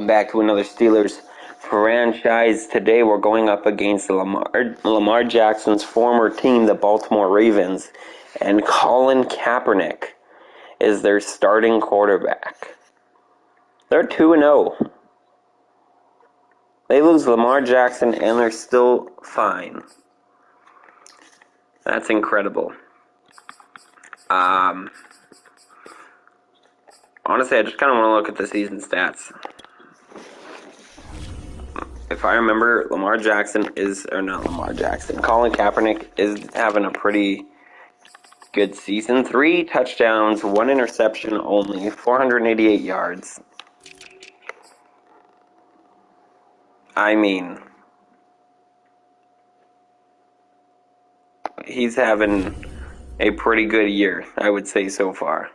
Welcome back to another Steelers franchise. Today we're going up against Lamar Jackson's former team, the Baltimore Ravens, and Colin Kaepernick is their starting quarterback. They're 2-0. They lose Lamar Jackson and they're still fine. That's incredible. Honestly, I just kind of want to look at the season stats. If I remember, Colin Kaepernick is having a pretty good season. 3 touchdowns, 1 interception only, 488 yards. I mean, he's having a pretty good year, I would say, so far.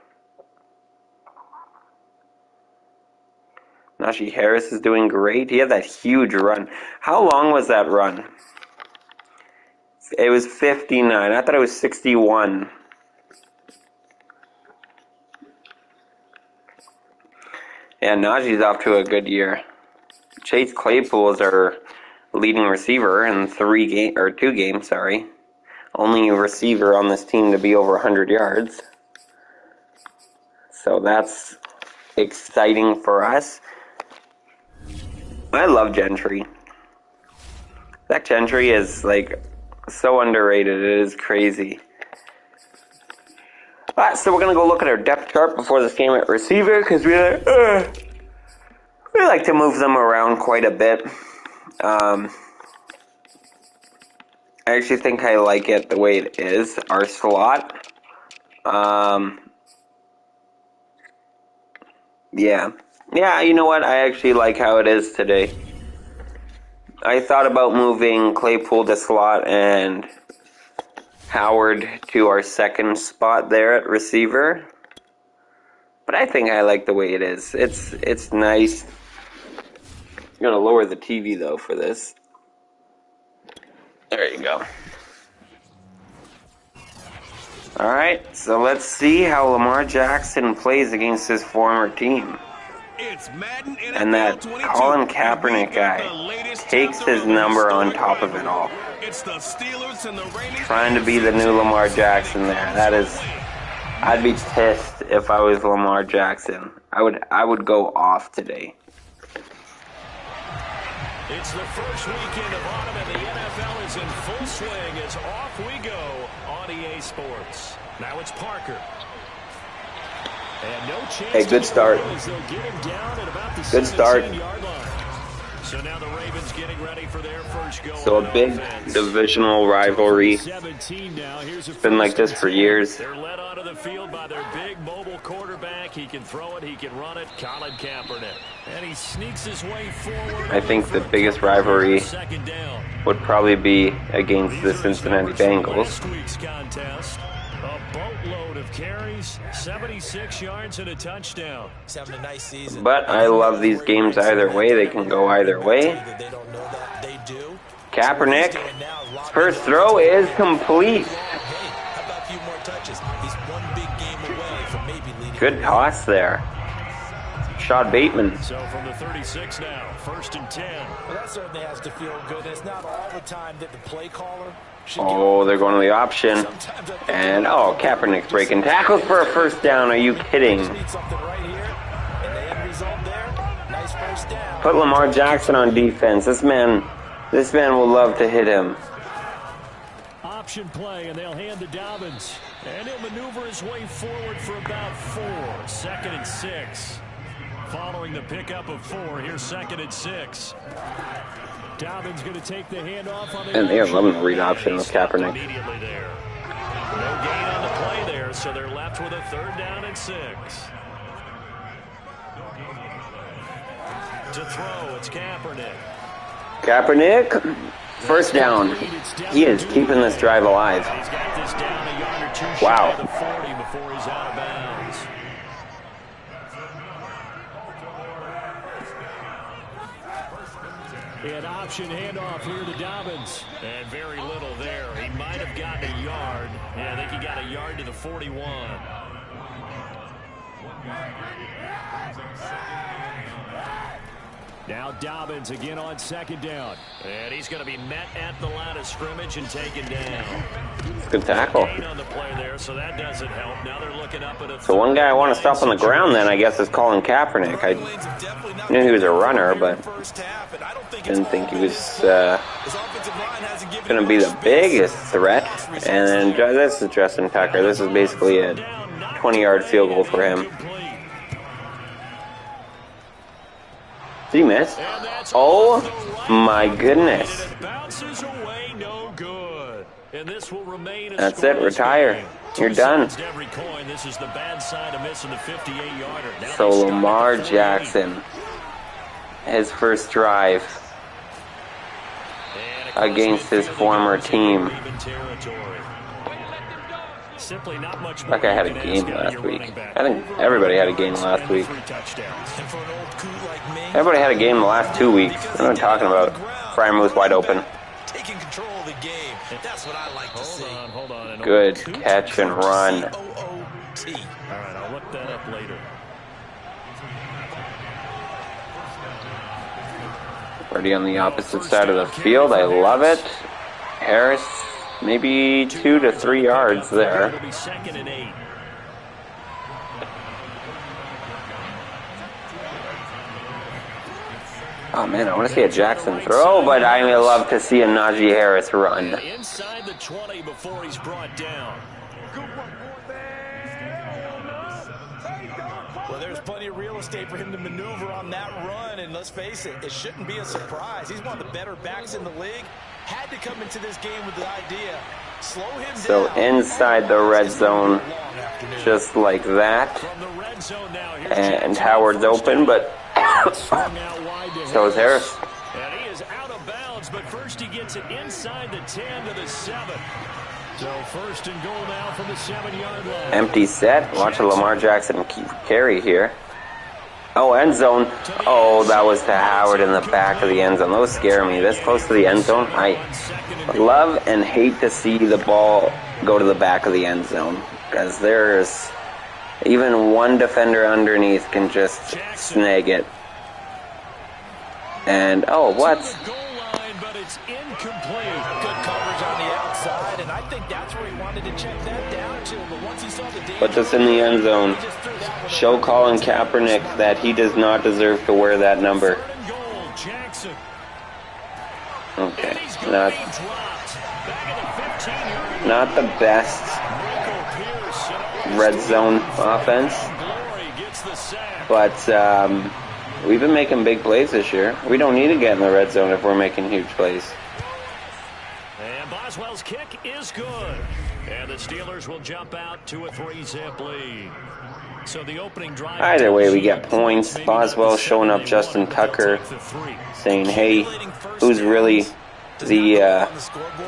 Najee Harris is doing great. He had that huge run. How long was that run? It was 59. I thought it was 61. Yeah, Najee's off to a good year. Chase Claypool is our leading receiver in 2 games. Only receiver on this team to be over 100 yards. So that's exciting for us. I love Gentry. That Gentry is so underrated. It is crazy. Alright, so we're going to go look at our depth chart before this game at receiver because we like to move them around quite a bit. I actually think I like it the way it is. Our slot. Yeah, you know what? I actually like how it is today. I thought about moving Claypool to slot and Howard to our second spot there at receiver. But I think I like the way it is. It's nice. I'm going to lower the TV, though, for this. There you go. Alright, so let's see how Lamar Jackson plays against his former team. And that Colin Kaepernick guy takes his number on top of it all. Trying to be the new Lamar Jackson there. I'd be pissed if I was Lamar Jackson. I would go off today. It's the first weekend of autumn and the NFL is in full swing as off we go on EA Sports. Now it's Parker. And no chance. Hey, good start. Good start. So now the Ravens getting ready for their first go. So a big divisional rivalry. It's been like this for years. They're led onto the field by their big mobile quarterback. He can throw it, he can run it. Colin Kaepernick. And he sneaks his way forward. I think the biggest rivalry would probably be against the Cincinnati Bengals. A boatload of carries, 76 yards and a touchdown. He's having a nice season. But I love these games either way. They can go either way. Kaepernick, first throw is complete. Good toss there. Shot Bateman. So from the 36 now, 1st and 10. Well, that certainly has to feel good. It's not all the time that the play caller. Oh, they're going to the option. And, Kaepernick's breaking tackles for a first down. Are you kidding? Put Lamar Jackson on defense. This man will love to hit him. Option play, and they'll hand to Dobbins. And he'll maneuver his way forward for about 4. 2nd and 6. Following the pickup of 4, here's 2nd and 6. Dobbins going to take the handoff on the and they are loving the read option with Kaepernick. Immediately there. No gain on the play there, so they're left with a 3rd down and 6. To throw, it's Kaepernick. Kaepernick, first down. He is keeping this drive alive. He's got this down a yard or 2 wow. shy of the 40 before he's out of bounds. An option handoff here to Dobbins. And very little there. He might have gotten a yard. Yeah, I think he got a yard to the 41. Now Dobbins again on second down. And he's going to be met at the line of scrimmage and taken down. Good tackle. On the play there, so that doesn't help. Now they're looking up at a So one guy I want to stop on the ground then, I guess, is Colin Kaepernick. I knew he was a runner, but didn't think he was going to be the biggest threat. And then this is Justin Tucker. This is basically a 20-yard field goal for him. Did he miss? Oh my goodness. That's it, retire. You're done. So Lamar Jackson, his first drive against his former team. That guy had a game last week. I think everybody had a game last week. Everybody had a game the last 2 weeks. What am I talking about? Frymouth wide open. Taking control of the game. That's what I like to see. Hold on. Good catch and run. All right, I'll look that up later. Already on the opposite side of the field. I love it. Harris, maybe 2 to 3 yards there. It'll be 2nd and 8. Oh man, I want to see a Jackson throw, but I would love to see a Najee Harris run. Inside the 20 before he's brought down. Well, there's plenty of real estate for him to maneuver on that run, and let's face it, it shouldn't be a surprise. He's one of the better backs in the league. Had to come into this game with the idea, slow him down. So inside the red zone, just like that. And Howard's open, but so is Harris. And he is out of bounds, but first he gets it inside the 10 to the 7. So 1st and goal now from the 7-yard line. Empty set. Watch Lamar Jackson carry here. Oh, end zone. Oh, that was to Howard in the back of the end zone. Those scare me. This close to the end zone. I love and hate to see the ball go to the back of the end zone, because there's even one defender underneath can just snag it. And oh, what? Put this in the end zone. Show Colin Kaepernick that he does not deserve to wear that number. Okay, not the best red zone offense, but we've been making big plays this year. We don't need to get in the red zone if we're making huge plays. And Boswell's kick is good. And the Steelers will jump out to a 3-zip lead. So the opening drive. Either way, we get points. Boswell showing up Justin Tucker, saying, "Hey, who's really the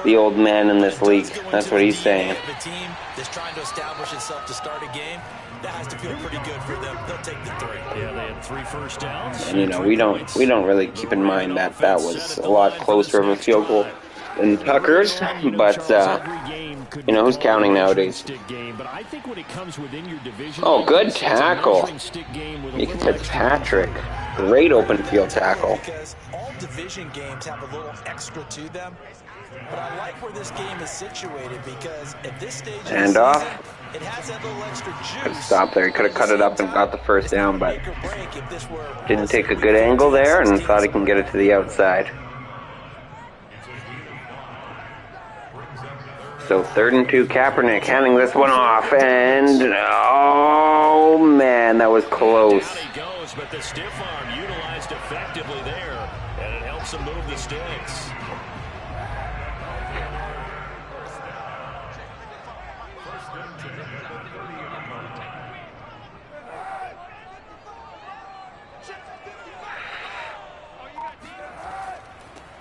old man in this league?" That's what he's saying. The team is trying to establish itself to start a game. That has to feel pretty good for them. They'll take the 3. Yeah, they had 3 first downs. And we don't really keep in mind that was a lot closer of a field goal than Tucker's, but who's counting nowadays? Oh, good tackle. Mika Fitzpatrick. Great open field tackle. Because all division games have a little extra to them. But I like where this game is situated, because at this stage of the season, it has that little extra juice. Stop there. He could have cut it up and got the first down, but didn't take a good angle there and thought he can get it to the outside. So 3rd and 2, Kaepernick handing this one off, and oh man, that was close. Down he goes, but the stiff arm utilized effectively there, and it helps him move the sticks.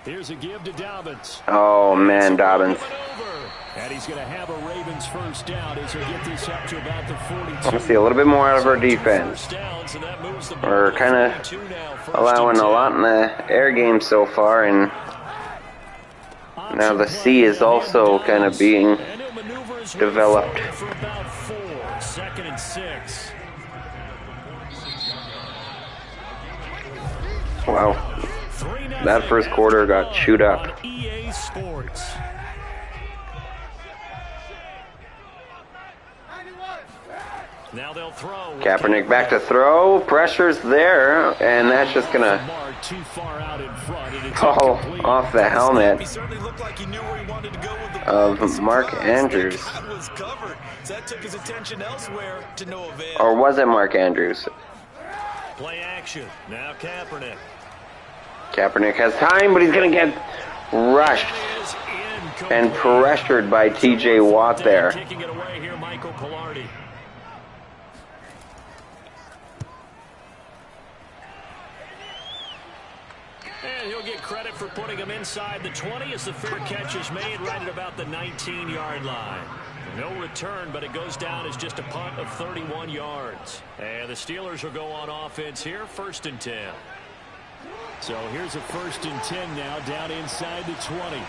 Here's a give to Dobbins. Oh man, Dobbins. And he's going to have a Ravens first down as they get this up to about the 42. I want to see a little bit more out of our defense. We're kind of allowing a lot in the air game so far, and now the C is also kind of being developed. 2nd and 6. Wow. That first quarter got chewed up. On EA Sports. Now they'll throw. Kaepernick back to throw. Pressure's there, and that's just gonna Too far out in front, and it's fall incomplete. off the helmet He certainly looked like he knew where he wanted to go with the of ball. Mark Andrews. That was covered. So that took his attention elsewhere to no avail. Or was it Mark Andrews? Play action. Now Kaepernick. Kaepernick has time, but he's gonna get rushed Is incomplete. and pressured by TJ Watt there. Kicking it away here, Michael Pilardi. And he'll get credit for putting him inside the 20 as the fair catch is made right at about the 19-yard line. No return, but it goes down as just a punt of 31 yards. And the Steelers will go on offense here, 1st and 10. So here's a 1st and 10 now, down inside the 20.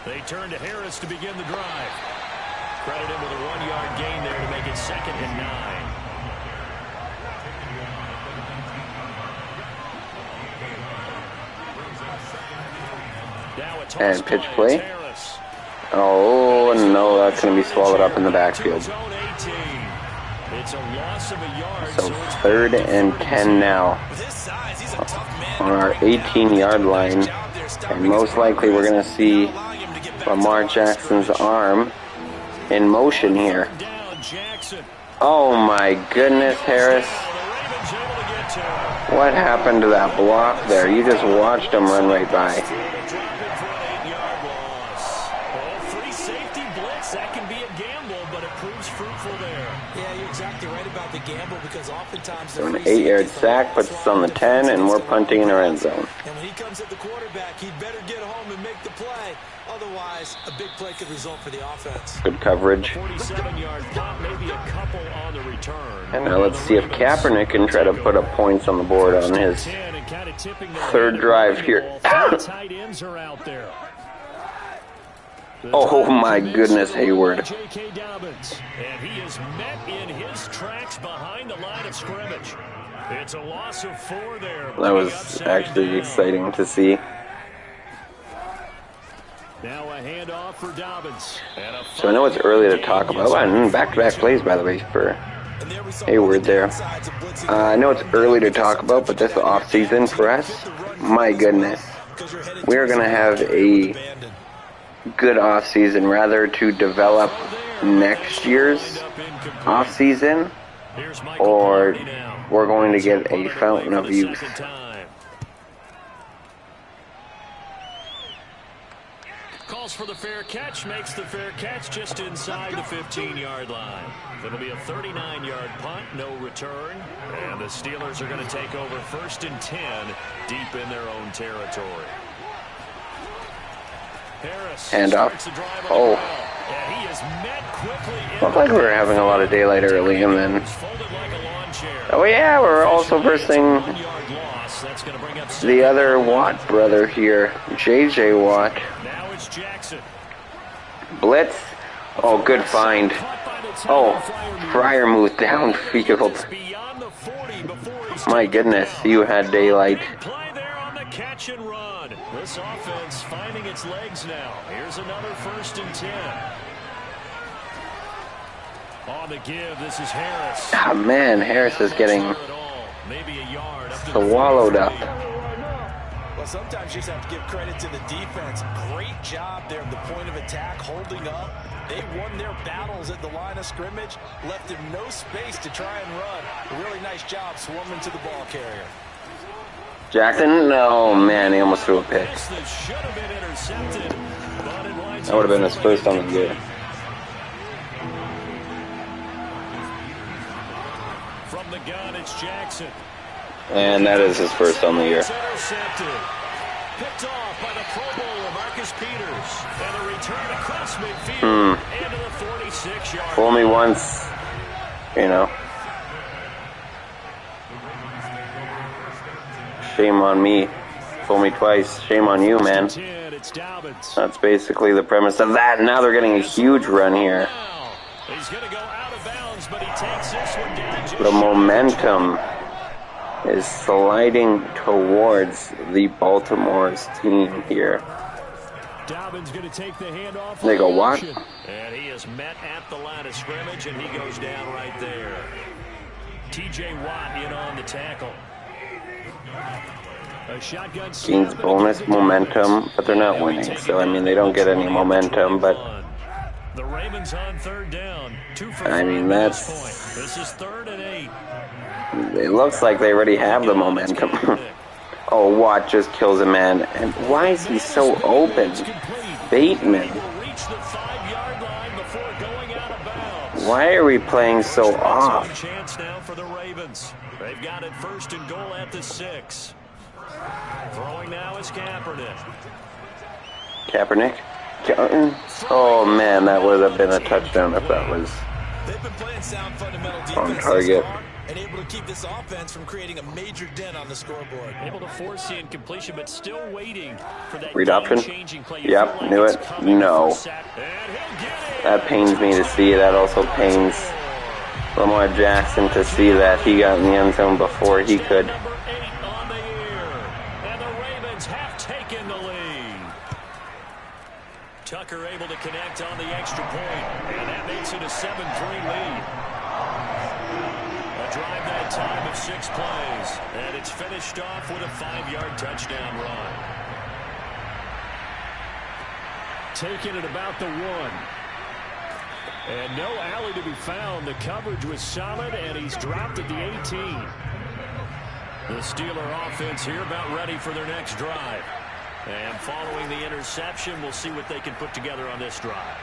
They turn to Harris to begin the drive. Credit him with a 1-yard gain there to make it 2nd and 9. Now a toss And pitch It's play. Harris. Oh no, that's gonna be swallowed up in the backfield. To his own 18. It's a loss of a yard, So it's 3rd and 10 now With his size, he's a tough man. on our 18-yard line, and most likely we're gonna see Lamar Jackson's arm in motion here. down Jackson. Oh my goodness, Harris. The Ravens able to get to him. What happened to that block there? You just watched him run right by. Drop it for an 8-yard loss. Oh, free safety blitz. That can be a gamble, but it proves fruitful there. Yeah, you're exactly right about the gamble because oftentimes So an 8-yard sack puts us on the 10, and we're punting in our end zone. And when he comes at the quarterback, he'd better get home and make the play. Otherwise, a big play could result for the offense. Good coverage. 47-yard punt, maybe a couple on the return. And now let's see if Kaepernick can try to put up points on the board on his 10 and kind of tipping the third drive here. Three tight ends are out there. Oh my goodness, Hayward. J.K. Dobbins, and he is met in his tracks behind the line of scrimmage. It's a loss of 4 there. That was actually exciting to see. Now a handoff for Dobbins. And a So I know it's early to talk about, and back-to-back plays, by the way, for Hayward there. I know it's early to talk about, but this off-season for us, my goodness, we are going to have a good off-season rather to develop next year's off-season, or we're going to get a fountain of youth. Calls for the fair catch, makes the fair catch just inside the 15-yard line. It'll be a 39-yard punt, no return. And the Steelers are going to take over 1st and 10 deep in their own territory. Harris Handoff. starts the drive on Oh. the well. And he is met quickly. Looked like we were having a lot of daylight early, and then... Folded like a lawn chair. Oh yeah, we're also versing 1-yard loss. That's going to bring up the other Watt brother here, J.J. Watt. Now it's Jackson. Blitz. Oh, good find. Oh, Freiermuth downfield. Beyond the 40 before he's My goodness, you had daylight. Big play there on the catch and run. This offense finding its legs now. Here's another 1st and 10. On the give, this is Harris. Ah, man, Harris is getting Maybe a yard up to swallowed up. Well, sometimes you just have to give credit to the defense. Great job there at the point of attack, holding up. They won their battles at the line of scrimmage, left him no space to try and run. A really nice job swarming to the ball carrier. Jackson? Oh, man, he almost threw a pick. Pass that should have been intercepted, but it winds That would have been up his first on the year. from the gun. It's Jackson. And that is his first on the year. It's intercepted. Picked off by the Pro Bowler Marcus Peters. And a return across midfield into the 46-yard Fool me once, you know. Shame on me. Fool me twice. Shame on you, man. 10, it's Dobbins. That's basically the premise of that. Now they're getting a huge run here. Now, he's going to go out of bounds, but he takes this one down. Just The momentum is sliding towards the Baltimore's team here. Dobbins going to take the handoff. They go, what? And he is met at the line of scrimmage, and he goes down right there. T.J. Watt in on the tackle. A shotgun gains bonus momentum, but they're not winning. So, I mean, they don't get any momentum, but the Ravens on third down. 2 for 5 I mean, that's... This is 3rd and 8. It looks like they already have the momentum. Oh, Watt just kills a man. And why is he so open? Bateman. Why are we playing so off? Chance now for the Ravens. They've got it 1st and goal at the 6. Throwing now is Kaepernick. Kaepernick? Oh man, that would have been a touchdown if that was They've been playing sound fundamental defense on target. And able to keep this offense from creating a major dent on the scoreboard. Able to force the incompletion, but still waiting for that read option. Play. Yep, knew it. No. That pains me to see. That also pains Lamar Jackson to see that he got in the end zone before he could. Number 8 on the year, and the Ravens have taken the lead. Tucker able to connect on the extra point, and that makes it a 7-3 lead. A drive that time of 6 plays, and it's finished off with a 5-yard touchdown run. Taking it about the 1. And no alley to be found. The coverage was solid, and he's dropped at the 18. The Steeler offense here about ready for their next drive. And following the interception, we'll see what they can put together on this drive.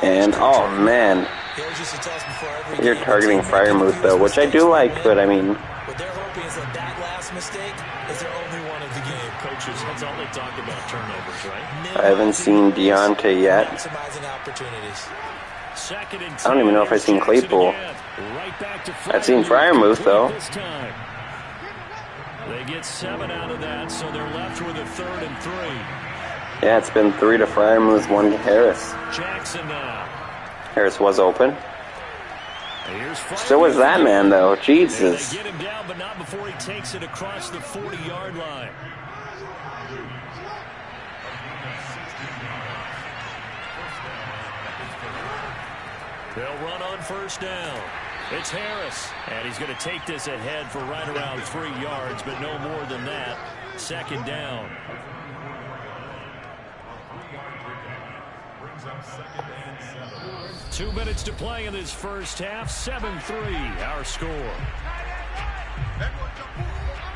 And, oh man, you're targeting Freiermuth though, which I do like, but I mean... What they're hoping is that last mistake is their only one of the game. Coaches, that's all they talk about, turnovers, right? I haven't seen Deontay yet. I don't even know if I've seen Claypool. I've seen Freiermuth though. They get 7 out of that, so they're left with a 3rd and 3. Yeah, it's been 3 to Freiermuth, 1 to Harris. Jackson now. Harris was open. So was that man, though. Jesus. They get him down, but not before he takes it across the 40-yard line. They'll run on 1st down. It's Harris, and he's going to take this ahead for right around 3 yards, but no more than that. 2nd down. Two minutes to play in this first half. 7-3, our score.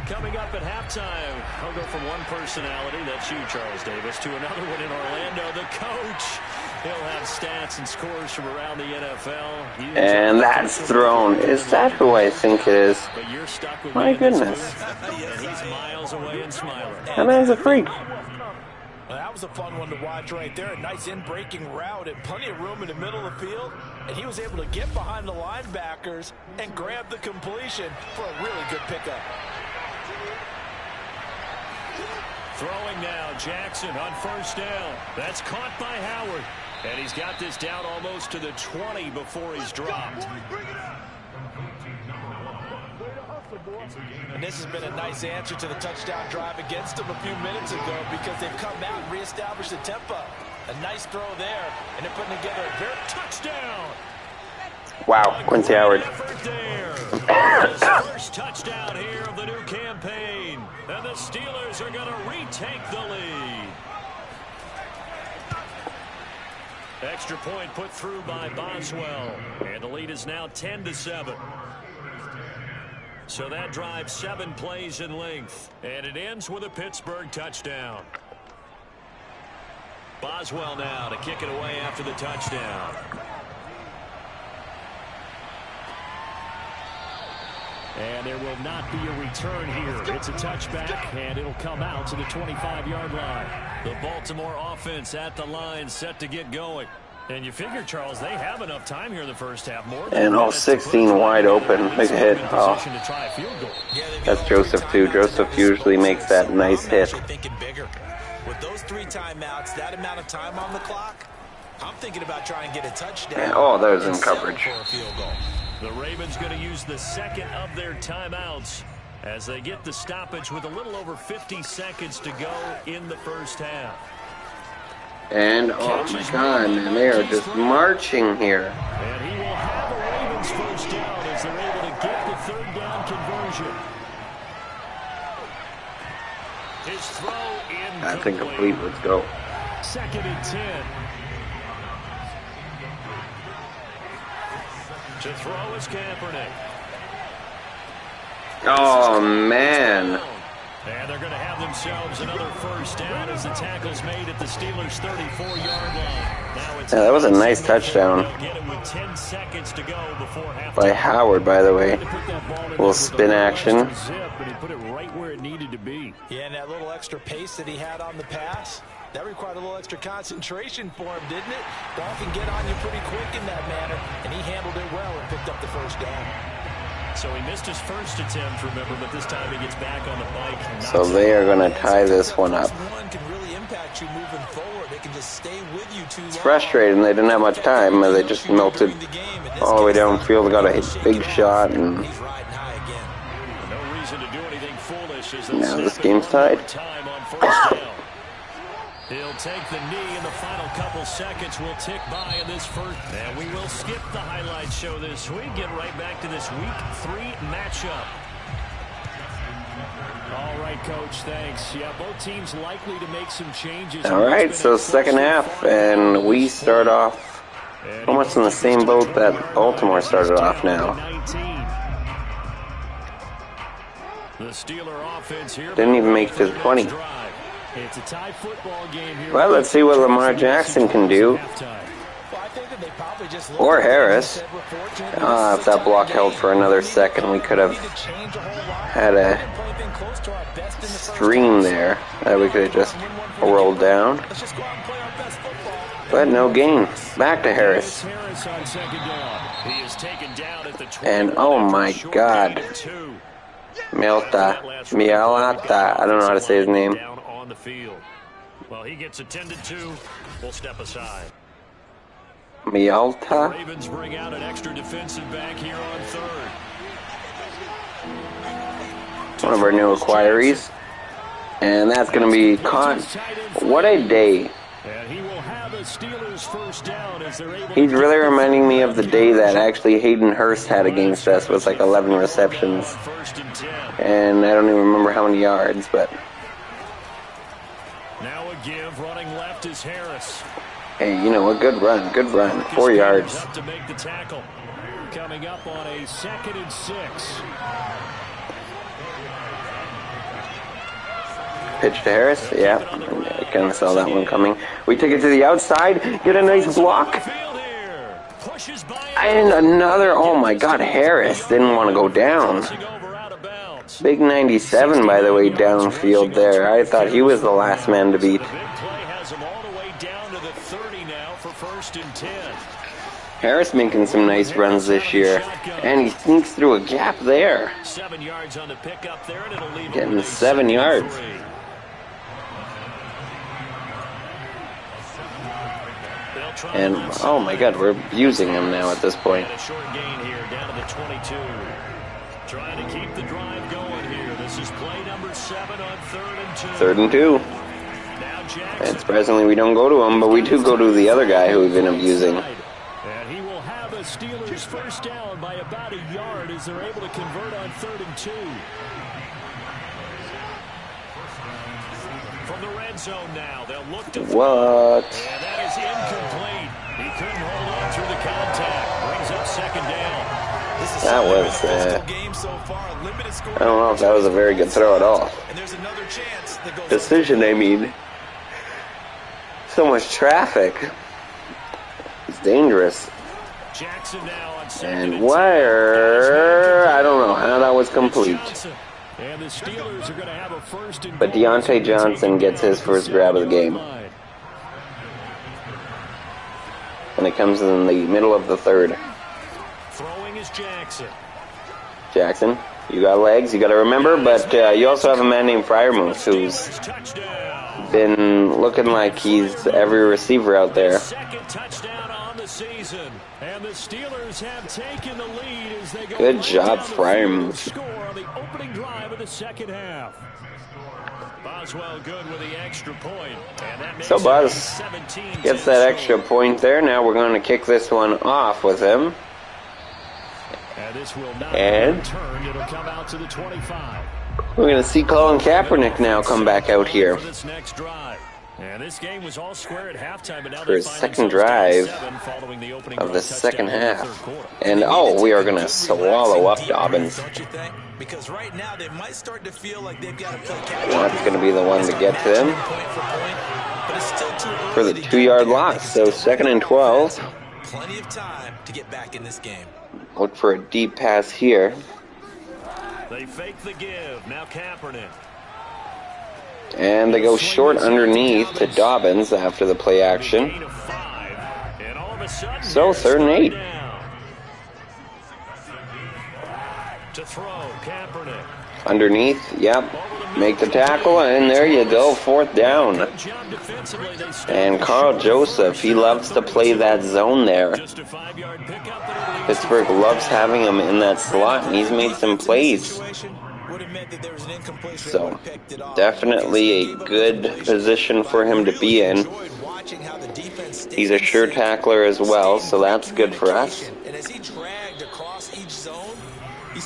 Coming up at halftime, I'll go from one personality, that's you, Charles Davis, to another one in Orlando, the coach. He'll have stats and scores from around the NFL. And that's thrown. Is that who I think it is? But you're stuck with my goodness. And he's miles away and smiling. That man's a freak. Well, that was a fun one to watch right there. A nice in-breaking route and plenty of room in the middle of the field. And he was able to get behind the linebackers and grab the completion for a really good pickup. Throwing now, Jackson on 1st down. That's caught by Howard. And he's got this down almost to the 20 before he's dropped. And this has been a nice answer to the touchdown drive against them a few minutes ago because they've come out and reestablished the tempo. A nice throw there, and they're putting together a very touchdown. Wow, Quincy Howard. His first touchdown here of the new campaign. And the Steelers are going to retake the lead. Extra point put through by Boswell. And the lead is now 10-7. So that drive 7 plays in length. And it ends with a Pittsburgh touchdown. Boswell now to kick it away after the touchdown. And there will not be a return here. It's a touchback, and it'll come out to the 25-yard line. The Baltimore offense at the line, set to get going. And you figure, Charles, they have enough time here in the first half. And all 16 wide open. Big hit. Oh. That's Joseph, too. Joseph usually makes that nice hit. With those 3 timeouts, that amount of time on the clock, I'm thinking about trying to get a touchdown. And, oh, there's in coverage. The Ravens going to use the second of their timeouts as they get the stoppage with a little over 50 seconds to go in the first half. And, oh my God, man, they are just marching here. And he will have a Ravens first down as they're able to get the third down conversion. His throw incomplete. That's incomplete. Let's go. 2nd and 10. To throw is Kaepernick. Oh, man. And they're going to have themselves another first down as the tackle's made at the Steelers' 34-yard line. Now it's that was a nice touchdown. Get it with 10 seconds to go before halftime. By Howard, by the way. Little spin action. But he put it right where it needed to be. Yeah, and that little extra pace that he had on the pass, that required a little extra concentration for him, didn't it? Ball can get on you pretty quick in that manner, and he handled it well and picked up the first down. So he missed his first attempt, remember, but this time he gets back on the bike. So they are going to tie this one up. One can really impact you moving forward. They can just stay with you too long. It's frustrating. They didn't have much time. They just melted all the way downfield. Got a big shot. And He's riding high again. No reason to do anything foolish as now this game's tied. time on first down. He'll take the knee, and the final couple seconds will tick by in this first. And we will skip the highlight show this week. Get right back to this Week 3 matchup. All right, Coach, thanks. Yeah, both teams likely to make some changes. All right, so second half, and we start off almost in the same boat that Baltimore started off now. The Steeler offense here. Didn't even make it to the 20. It's a tie football game here. Well, let's see what Lamar Jackson can do. Or Harris. If that block held for another second, we could have had a stream there that we could have just rolled down. But no gain. Back to Harris. And oh my God. Mialta. I don't know how to say his name. The field. Well, he gets attended to. We'll step aside. Mialta. Ravens bring out an extra defensive back here on third. One of our new acquirees. And that's going to be caught. What a day. And he will have a Steelers first down as they're able. He's really reminding me of the day that actually Hayden Hurst had against us with like 11 receptions. And I don't even remember how many yards, but now a give, running left is Harris. Hey, you know, a good run, 4 yards. Up to make the tackle. Coming up on a 2nd and 6. Pitch to Harris, yeah, I kind of saw that one coming. We take it to the outside, get a nice block. And another, oh my God, Harris didn't want to go down. Big 97, by the way, downfield there. I thought he was the last man to beat. Harris making some nice runs this year. And he sneaks through a gap there. 7 yards on the pickup there, and it'll leave getting 7 yards. And oh my God, we're using him now at this point. A short gain here, down to the 22. Trying to keep the drive going here. This is play number 7 on 3rd and 2. 3rd and 2. And surprisingly, we don't go to him, but we do go to the other guy who we've been abusing. And he will have a Steelers first down by about a yard as they're able to convert on 3rd and 2. From the red zone now, they'll look to what? And that is incomplete. He couldn't hold on through the contact. Brings up 2nd down. That was, I don't know if that was a very good throw at all. Decision, I mean. So much traffic. It's dangerous. And where? I don't know how that was complete. And the Steelers are going to have a first and but Deontay Johnson gets his first grab of the game. And it comes in the middle of the 3rd. Throwing is Jackson. Jackson, you got legs, you got to remember, but you also have a man named Freiermuth who's been looking like he's every receiver out there. Second touchdown on the season. And the Steelers have taken the lead as they go. Good job, Freiermuth. opening drive of the second half. Boswell good with the extra point. And that makes So Buzz gets that extra point there. Now we're going to kick this one off with him. And this will not And be returned. It'll come out to the 25. We're going to see Colin Kaepernick now come back out here For this next drive. And this game was all square at halftime, but now for his second drive of the second half. And we are going to swallow up Dobbins. Don't you think? Because right now they might start to feel like they've got to play catch. That's going to be the one to get to him But it's still too early for the 2-yard loss. So 2nd and 12. Plenty of time to get back in this game. Look for a deep pass here. They fake the give. Now Kaepernick. And they go short underneath to Dobbins after the play action. So 3rd and 8. To throw, Kaepernick. Underneath, yep. Make the tackle, and there you go, 4th down. And Carl Joseph, he loves to play that zone there. Pittsburgh loves having him in that slot, and he's made some plays. So, definitely a good position for him to be in. He's a sure tackler as well, so that's good for us.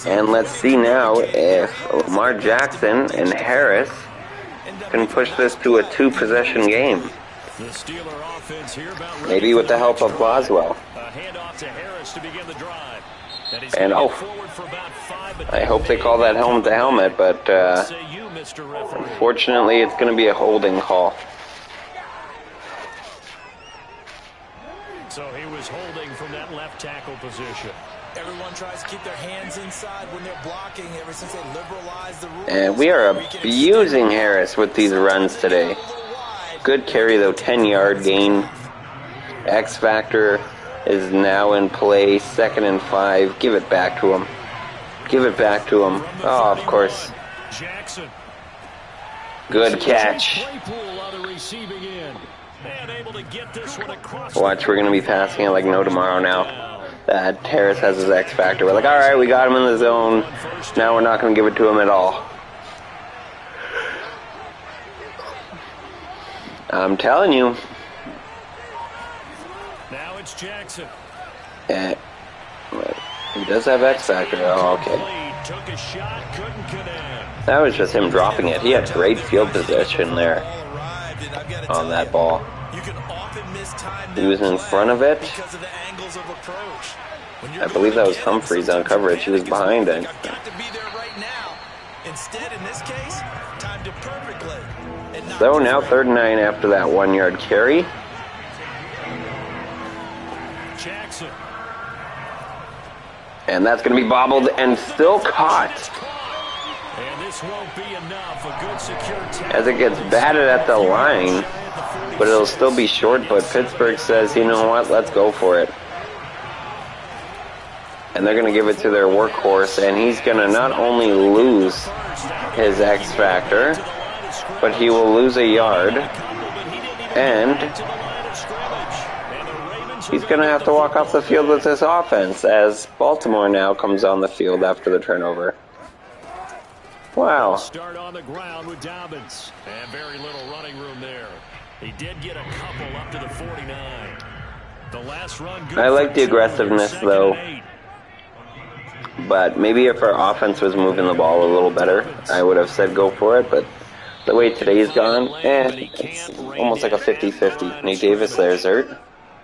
And let's see now if Lamar Jackson and Harris can push this to a 2-possession game. Maybe with the help of Boswell. And I hope they call that helmet to helmet, but unfortunately it's going to be a holding call. So he was holding from that left tackle position. Everyone tries to keep their hands inside when they're blocking ever since they liberalized the rules. And we are abusing Harris with these runs today. Good carry though, 10-yard gain. X Factor is now in play, 2nd and 5. Give it back to him. Give it back to him. Oh, of course. Good catch. Watch, we're going to be passing it like no tomorrow now. That Harris has his X Factor. We're like, alright, we got him in the zone. Now we're not going to give it to him at all. I'm telling you. Now it's Jackson. Yeah. He does have X Factor. Oh, okay. That was just him dropping it. He had great field position there on that ball. He was in front of it. I believe that was Humphreys on coverage. He was behind it. So now 3rd and 9 after that 1-yard carry. And that's going to be bobbled and still caught. As it gets batted at the line. But it'll still be short, but Pittsburgh says, you know what, let's go for it. And they're going to give it to their workhorse, and he's going to not only lose his X Factor, but he will lose a yard, and he's going to have to walk off the field with this offense as Baltimore now comes on the field after the turnover. Wow. Start on the ground with Dobbins, and very little running room there. He did get a couple up to the 49. The last run good. I like the aggressiveness though. But maybe if our offense was moving the ball a little better, I would have said go for it. But the way today's gone, it's almost like a 50-50. Nate Davis there's hurt.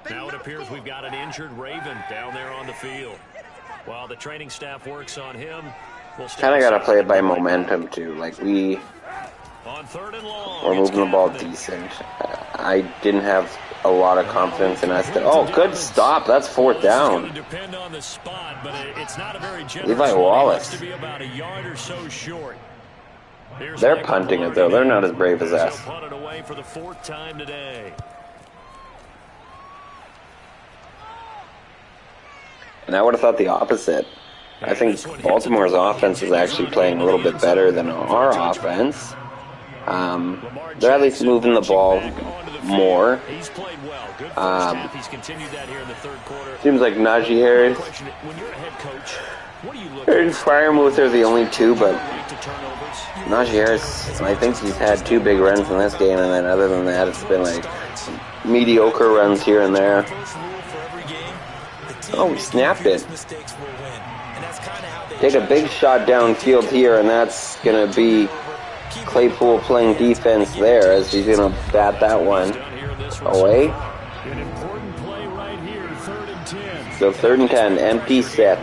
Now it appears we've got an injured Raven down there on the field. While the training staff works on him, kind of got to play it by momentum too. Like we're moving the ball decent. I didn't have a lot of confidence in us. Oh, good stop. That's 4th down. Levi Wallace. They're punting it though. They're not as brave as us. And I would have thought the opposite. I think Baltimore's offense is actually playing a little bit better than our offense. They're at least moving the ball more. Seems like Najee Harris What do you look And at? Fryermuth are the only two, but To turnovers. Najier's, I think he's had 2 big runs in this game, and then other than that, it's been like mediocre runs here and there. First rule for every game, the team Oh, he making snapped fewest it. mistakes will win. And that's kind of how they Take a big shot downfield here, and that's going to be Claypool playing defense there as he's going to bat that one Done here in this away. An important play right here, 3rd and 10. So 3rd and 10, empty set.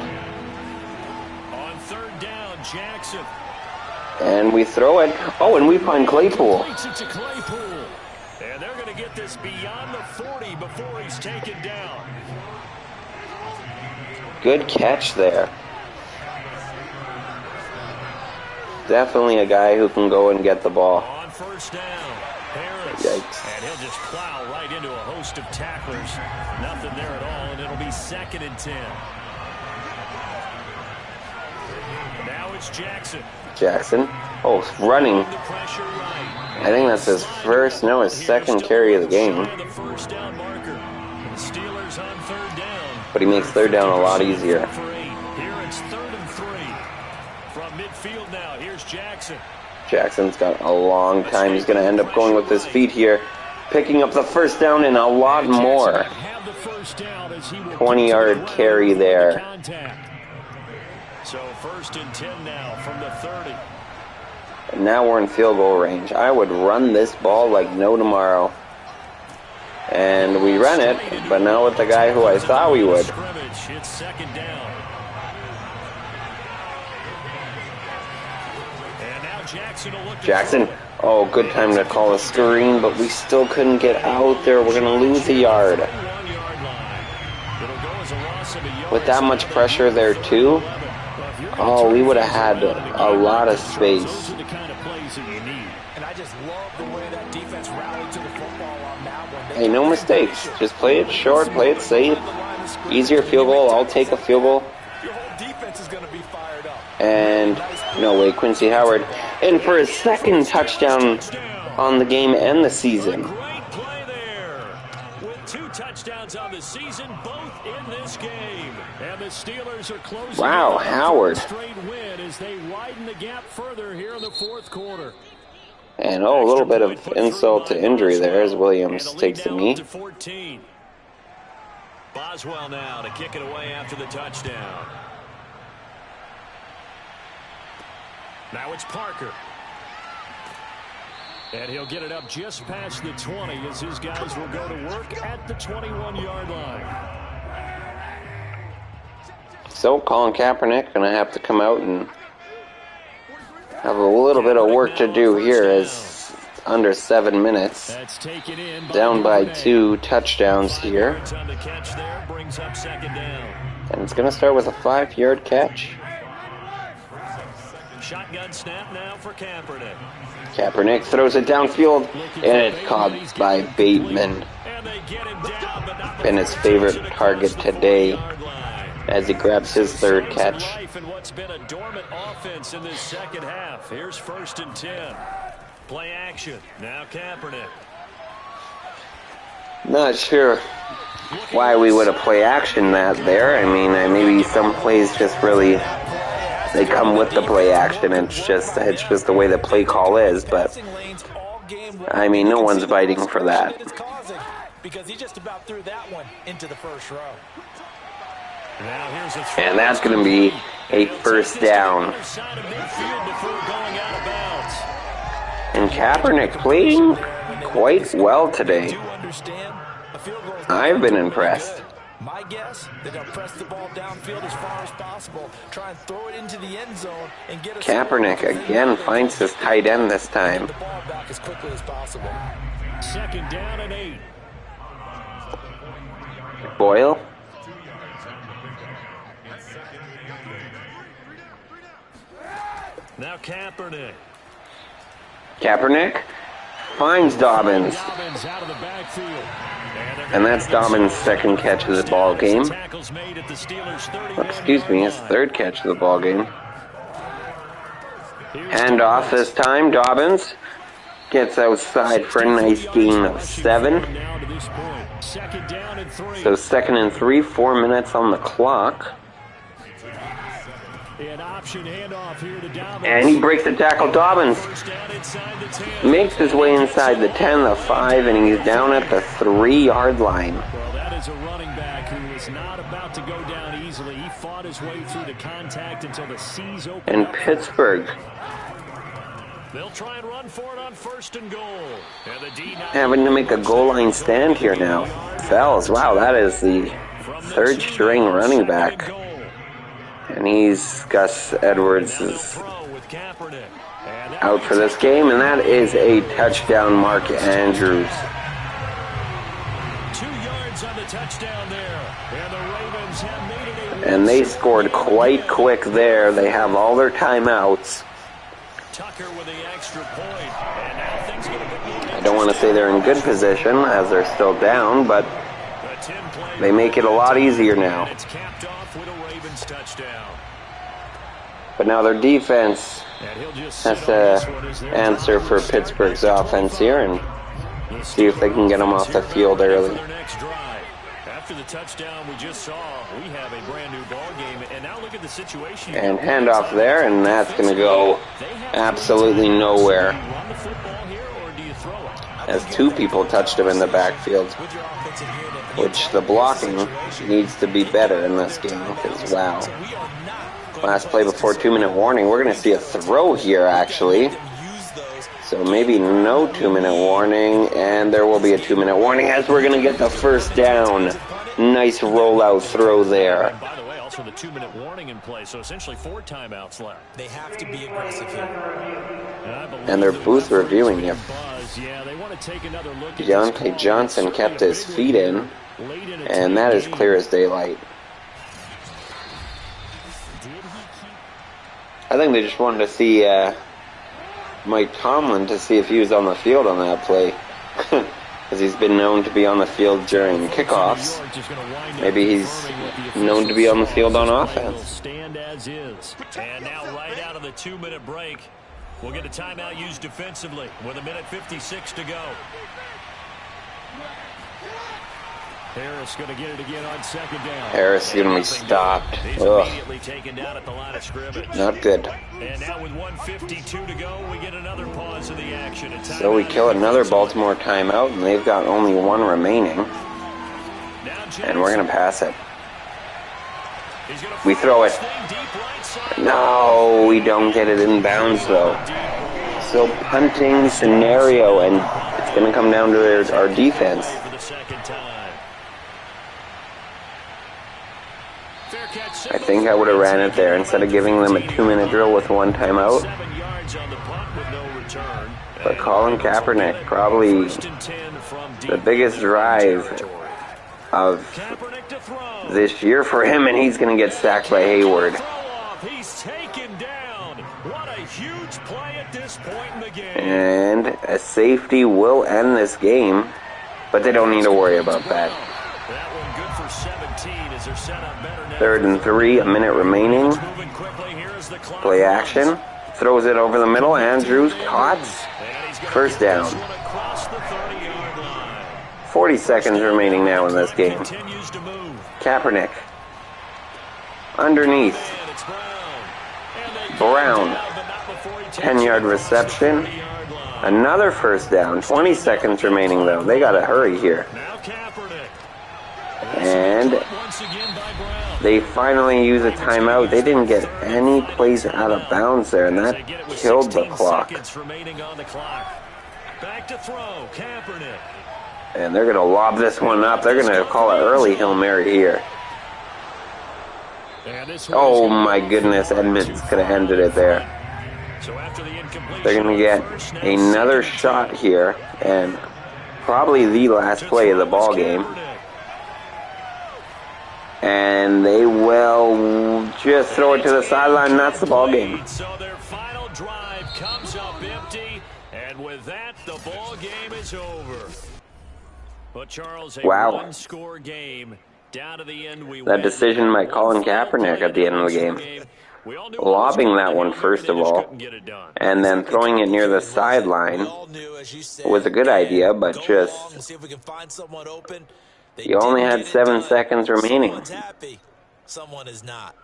On 3rd down, Jackson. And we throw it. Oh, and we find Claypool. Completes it to Claypool. And they're going to get this beyond the 40 before he's taken down. Good catch there. Definitely a guy who can go and get the ball. On 1st down, Harris. Yikes. And he'll just plow right into a host of tacklers. Nothing there at all, and it'll be 2nd and 10. Now it's Jackson. Jackson. Oh, running. The pressure right. I think that's his first, no, his second carry of the game. The 1st down marker. The Steelers on 3rd down. But he makes 3rd down a lot easier. For 8. Here it's 3rd and 3. From midfield now, here's Jackson. Jackson's got a long time. He's going to end up going with his feet here. Picking up the 1st down and a lot more. Have the 1st down as he will 20-yard carry there. Contact. So 1st and 10 now from the 30. And now we're in field goal range. I would run this ball like no tomorrow. And we run it, but now with the guy who I thought we would. Scrimmage, it's 2nd down. And now Jackson will look to Jackson. throw it. Oh, good time to call a screen, but we still couldn't get out there. We're going to lose a yard. 21-yard line. It'll go as a loss of a yard. With that much pressure there, too. Oh, we would have had a lot of space. Those are the kind of plays that you need. And I just love the way that defense rallied to the football on that one. Hey, no mistakes. Just play it short, play it safe. Easier field goal. I'll take a field goal. Your whole defense is going to be fired up. And no way, Quincy Howard in for his 2nd touchdown on the game and the season. Great play there. With 2 touchdowns on the season, both in this game. And the Steelers are closing. Wow, in on a Howard. straight win as they widen the gap further here in the 4th quarter. And oh, a little bit of insult to injury there as Williams takes a knee. 14. Boswell now to kick it away after the touchdown. Now it's Parker. And he'll get it up just past the 20 as his guys will go to work at the 21-yard line. So Colin Kaepernick going to have to come out and have a little bit of work to do here as under 7 minutes. That's taken in Down by 2 touchdowns here. On the catch there brings up 2nd down. And it's going to start with a 5-yard catch. Shotgun snap now for Kaepernick. Kaepernick throws it downfield, and it's caught by Bateman. And they get him down, but not Been his favorite target today as he grabs his 3rd catch. Life in what's been a dormant offense in this 2nd half. Here's 1st and 10. Play action. Now Kaepernick. Not sure why we would have play action that there. I mean, maybe some plays just really, they come with the play action. It's just the way the play call is. But I mean, no one's fighting for that. Because he just about threw that one into the 1st row. And that's going to be a 1st down. And Kaepernick playing quite well today. I've been impressed. My guess, they're going to press the ball downfield as far as possible, try and throw it into the end zone, and get a Kaepernick again finds his tight end this time. the ball back as quickly as possible. 2nd down and 8. Boyle. Now Kaepernick. Kaepernick finds Dobbins. Dobbins out of the backfield. And that's Dobbins' 2nd catch of the ball game. Tackles made at the Steelers' 31 Excuse me, his 3rd catch of the ball game. Hand off this time. Dobbins gets outside for a nice gain of 7. Now to this point. 2nd down and 3. So 2nd and 3, 4 minutes on the clock. An option handoff here to Dobbins. And he breaks the tackle. Dobbins First down inside the 10. makes his way inside the 10, the 5, and he's down at the 3-yard line. Well, that is a running back who is not about to go down easily. He fought his way through the contact until the C's opened. And Pittsburgh They'll try and run for it on 1st and goal. And the D9 having to make a goal line stand here now. Fells, wow, that is the 3rd string running back. And Gus Edwards is out for this game, and that is a touchdown, Mark Andrews. 2 yards on the touchdown there. And the Ravens have made it a And they scored quite quick there. They have all their timeouts. Tucker with the extra point. And now things going to put I don't want to say they're in good position as they're still down, but they make it a lot easier now. It's capped off with a Ravens touchdown. But now their defense has to answer for Pittsburgh's offense here and see if they can get them off the field early. After the touchdown we just saw, we have a brand new ball game, and now look at the situation. And handoff there, and that's going to go absolutely nowhere, Run the football here, or do you throw it? as 2 people touched him in the backfield, which the blocking needs to be better in this game, because wow. Last play before 2-minute warning, we're going to see a throw here actually. So maybe no 2-minute warning, and there will be a 2-minute warning as we're going to get the first down. Nice rollout throw there. By the way, also the 2-minute warning in play, so essentially 4 timeouts left. They have to be aggressive here. And they're booth reviewing it. Yeah, they want to take another look at Deontay Johnson kept his feet in, and that is clear as daylight. I think they just wanted to see Mike Tomlin to see if he was on the field on that play. Because he's been known to be on the field during kickoffs. Maybe he's known to be on the field on offense. Stand as is. And now right out of the 2-minute break, we'll get a timeout used defensively with 1:56 to go. Harris going to get it again on 2nd down. Harris is going to be stopped. Ugh. Taken down at the line of scrimmage. Not good. And now with 1:52 to go, we get another pause in the action. So we kill another Baltimore timeout, and they've got only 1 remaining. And we're going to pass it. We throw it. No, we don't get it in bounds, though. So punting scenario, and it's going to come down to our defense. I think I would have ran it there instead of giving them a 2-minute drill with 1 timeout. But Colin Kaepernick, probably the biggest drive of this year for him, and he's going to get sacked by Hayward. He's taken down. What a huge play at this point in the game. And a safety will end this game, but they don't need to worry about that. That one good for 17 as they're set up better now. 3rd and 3, a minute remaining. Play action. Throws it over the middle. Andrews caught. First down. 40 seconds remaining now in this game. Kaepernick. Underneath. Brown. 10-yard reception. Another first down. 20 seconds remaining, though. They got to hurry here. And they finally use a timeout. They didn't get any plays out of bounds there, and that killed the clock. And they're going to lob this one up. They're going to call it early Hail Mary here. Oh my goodness, Edmonds could have ended it there. They're going to get another shot here, and probably the last play of the ball game. And they will just throw it to the sideline, and that's the ball game. So their final drive comes up empty, and with that, the ball game is over. But Charles, a one-score game. Down to the end, that decision by Colin Kaepernick at the end of the game. Lobbing that one first of all, and then throwing it near the sideline was a good idea, but just he only had 7 seconds remaining. Someone is not.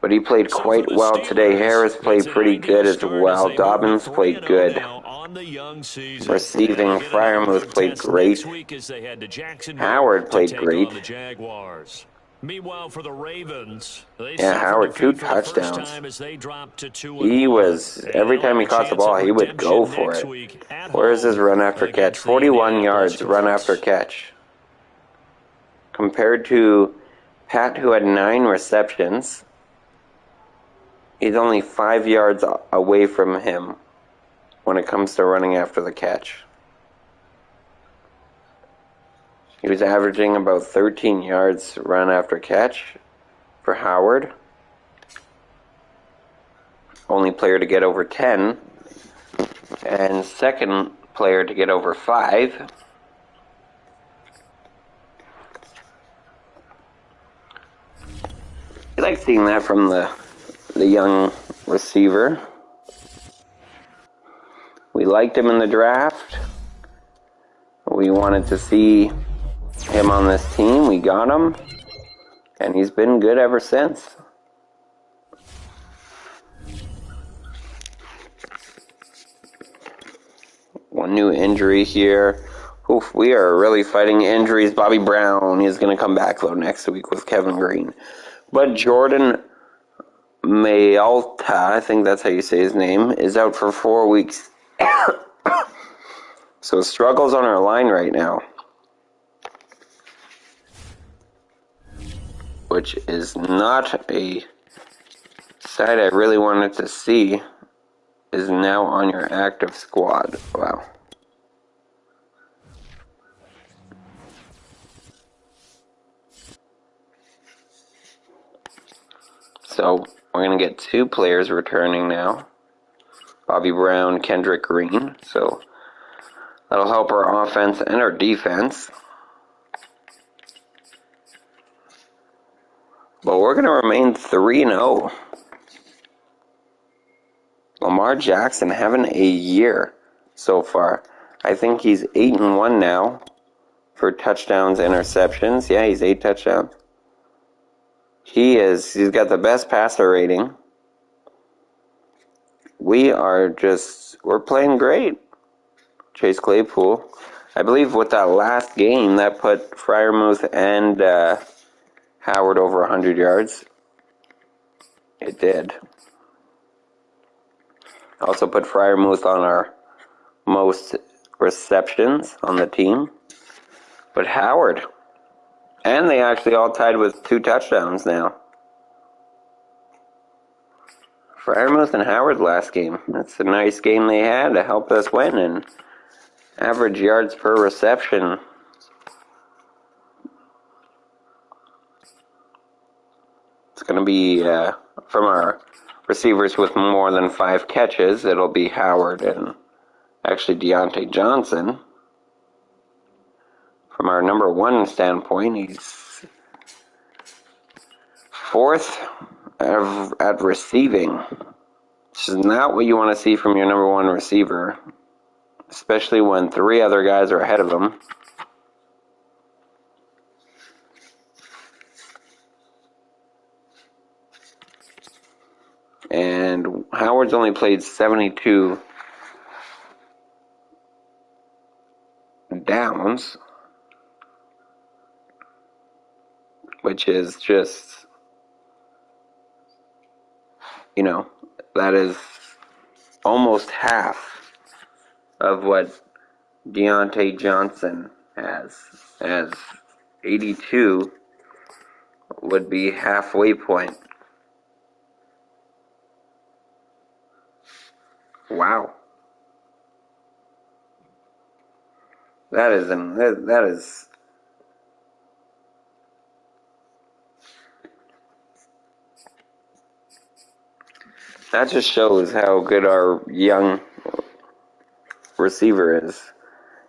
But he played So quite for the well today. Steelers, Harris played it's an pretty ideal good as start as well. they move to Dobbins 3-0 played good. now on the young season. Receiving, They'll get another Freiermuth road played test great. next week as they head to Jacksonville Howard to played take great. on the Jaguars. Meanwhile, for the Ravens, they Yeah, suffered Howard, 2 defeat for the first touchdowns. time as they dropped to 2-1. He was, And every they'll time have he a caught the chance ball, at he would go redemption for next it. week at Where's his home run after catch? against the 41 Indianapolis yards run Colts. after catch. Compared to Pat, who had 9 receptions, he's only 5 yards away from him when it comes to running after the catch. He was averaging about 13 yards run after catch for Howard. Only player to get over 10. And second player to get over 5. I like seeing that from the young receiver. We liked him in the draft. We wanted to see him on this team. We got him. And he's been good ever since. One new injury here. Oof, we are really fighting injuries. Bobby Brown is going to come back, though, next week with Kevin Green. But Jordan Mayalta, I think that's how you say his name, is out for 4 weeks. So struggles on our line right now. Which is not a side I really wanted to see, is now on your active squad. Wow. So we're going to get 2 players returning now. Bobby Brown, Kendrick Green. So that'll help our offense and our defense. But we're going to remain 3-0. Lamar Jackson having a year so far. I think he's 8-1 now for touchdowns, interceptions. Yeah, he's 8 touchdowns. He's got the best passer rating. We're playing great. Chase Claypool. I believe with that last game, that put Freiermuth and Howard over 100 yards. It did. Also put Freiermuth on our most receptions on the team. But Howard. And they actually all tied with 2 touchdowns now. Freiermuth and Howard last game. That's a nice game they had to help us win. And average yards per reception. It's going to be from our receivers with more than 5 catches. It'll be Howard and actually Deontay Johnson. From our number 1 standpoint, he's 4th at receiving. This is not what you want to see from your number 1 receiver, especially when 3 other guys are ahead of him. And Howard's only played 72 downs, which is just, that is almost half of what Deontay Johnson has. As 82 would be halfway point. Wow. That just shows how good our young receiver is.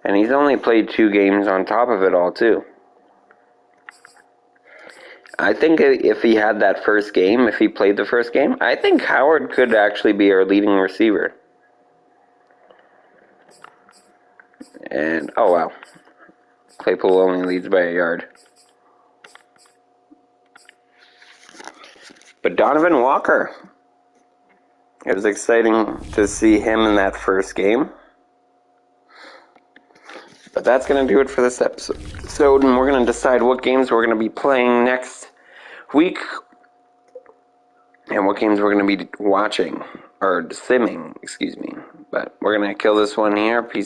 And he's only played 2 games on top of it all, too. I think if he had that first game, if he played the first game, I think Howard could actually be our leading receiver. And, oh wow. Claypool only leads by a yard. But Donovan Walker, it was exciting to see him in that first game. But that's going to do it for this episode, and we're going to decide what games we're going to be playing next week and what games we're going to be watching, or simming, excuse me. But we're going to kill this one here. Peace.